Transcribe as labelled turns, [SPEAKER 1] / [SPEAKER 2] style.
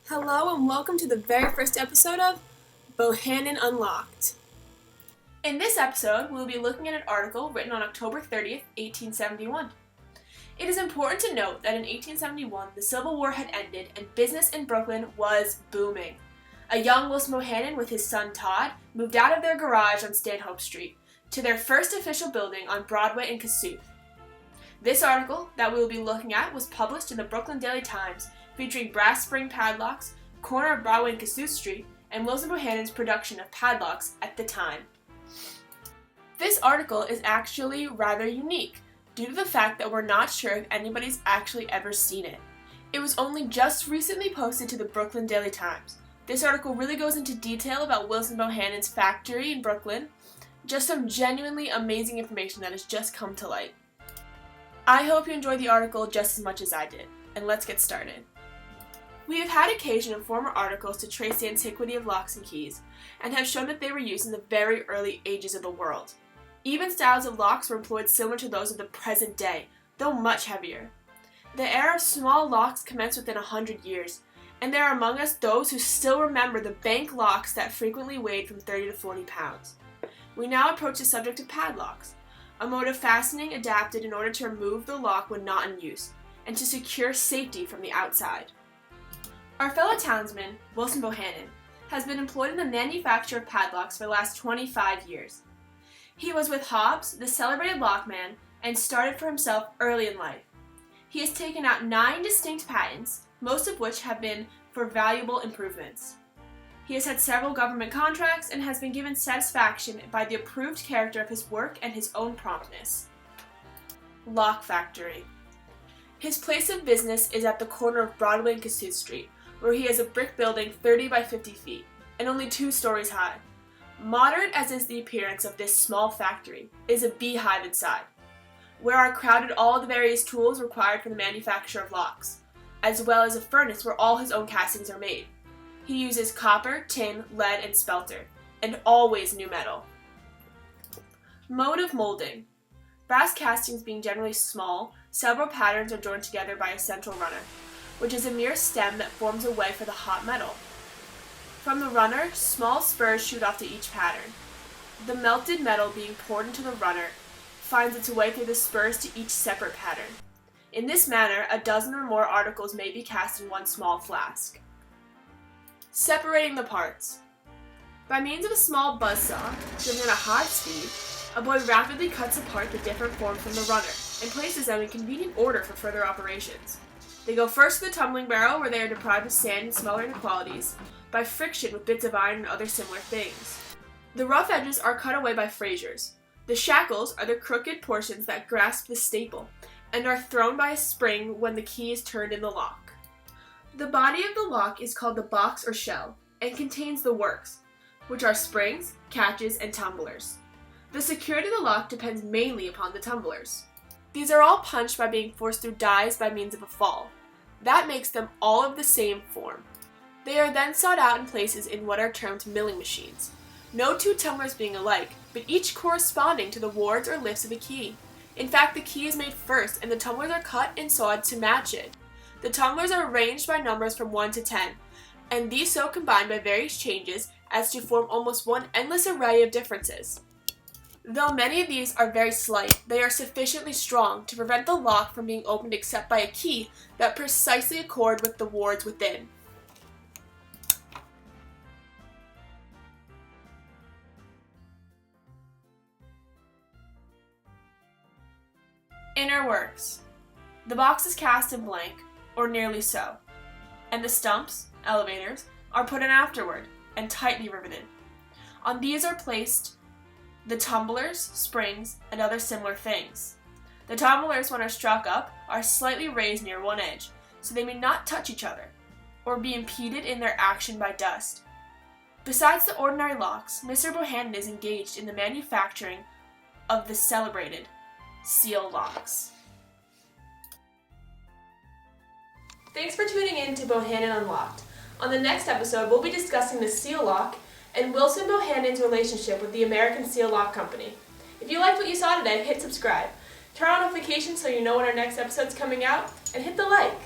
[SPEAKER 1] Hello and welcome to the very first episode of Bohannan Unlocked. In this episode, we'll be looking at an article written on October 30th, 1871. It is important to note that in 1871, the Civil War had ended and business in Brooklyn was booming. A young Wilson Bohannan with his son Todd moved out of their garage on Stanhope Street to their first official building on Broadway in Kossuth. This article that we will be looking at was published in the Brooklyn Daily Times, featuring brass spring padlocks, corner of Broadway and Kossuth Street, and Wilson Bohannan's production of padlocks at the time. This article is actually rather unique, due to the fact that we're not sure if anybody's actually ever seen it. It was only just recently posted to the Brooklyn Daily Times. This article really goes into detail about Wilson Bohannan's factory in Brooklyn, just some genuinely amazing information that has just come to light. I hope you enjoyed the article just as much as I did, and let's get started. We have had occasion in former articles to trace the antiquity of locks and keys, and have shown that they were used in the very early ages of the world. Even styles of locks were employed similar to those of the present day, though much heavier. The era of small locks commenced within 100 years, and there are among us those who still remember the bank locks that frequently weighed from 30 to 40 pounds. We now approach the subject of padlocks, a mode of fastening adapted in order to remove the lock when not in use, and to secure safety from the outside. Our fellow townsman, Wilson Bohannan, has been employed in the manufacture of padlocks for the last 25 years. He was with Hobbs, the celebrated lockman, and started for himself early in life. He has taken out 9 distinct patents, most of which have been for valuable improvements. He has had several government contracts and has been given satisfaction by the approved character of his work and his own promptness. Lock Factory. His place of business is at the corner of Broadway and Kossuth Street, where he has a brick building 30 by 50 feet, and only 2 stories high. Moderate as is the appearance of this small factory, it is a beehive inside, where are crowded all the various tools required for the manufacture of locks, as well as a furnace where all his own castings are made. He uses copper, tin, lead, and spelter, and always new metal. Mode of molding. Brass castings being generally small, several patterns are joined together by a central runner, which is a mere stem that forms a way for the hot metal. From the runner, small spurs shoot off to each pattern. The melted metal being poured into the runner finds its way through the spurs to each separate pattern. In this manner, a dozen or more articles may be cast in one small flask. Separating the parts. By means of a small buzzsaw, driven at a high speed, a boy rapidly cuts apart the different forms from the runner and places them in convenient order for further operations. They go first to the tumbling barrel, where they are deprived of sand and smaller inequalities by friction with bits of iron and other similar things. The rough edges are cut away by fraziers. The shackles are the crooked portions that grasp the staple and are thrown by a spring when the key is turned in the lock. The body of the lock is called the box or shell and contains the works, which are springs, catches, and tumblers. The security of the lock depends mainly upon the tumblers. These are all punched by being forced through dies by means of a fall. That makes them all of the same form. They are then sawed out in places in what are termed milling machines. No 2 tumblers being alike, but each corresponding to the wards or lifts of the key. In fact, the key is made first and the tumblers are cut and sawed to match it. The tumblers are arranged by numbers from 1 to 10, and these so combined by various changes as to form almost one endless array of differences. Though many of these are very slight, they are sufficiently strong to prevent the lock from being opened except by a key that precisely accord with the wards within. Inner works. The box is cast in blank, or nearly so, and the stumps, elevators, are put in afterward and tightly riveted. On these are placed the tumblers, springs, and other similar things. The tumblers, when are struck up, are slightly raised near one edge, so they may not touch each other, or be impeded in their action by dust. Besides the ordinary locks, Mr. Bohannan is engaged in the manufacturing of the celebrated seal locks. Thanks for tuning in to Bohannan Unlocked. On the next episode, we'll be discussing the seal lock and Wilson Bohannan's relationship with the American Seal Lock Company. If you liked what you saw today, hit subscribe. Turn on notifications so you know when our next episode's coming out, and hit the like.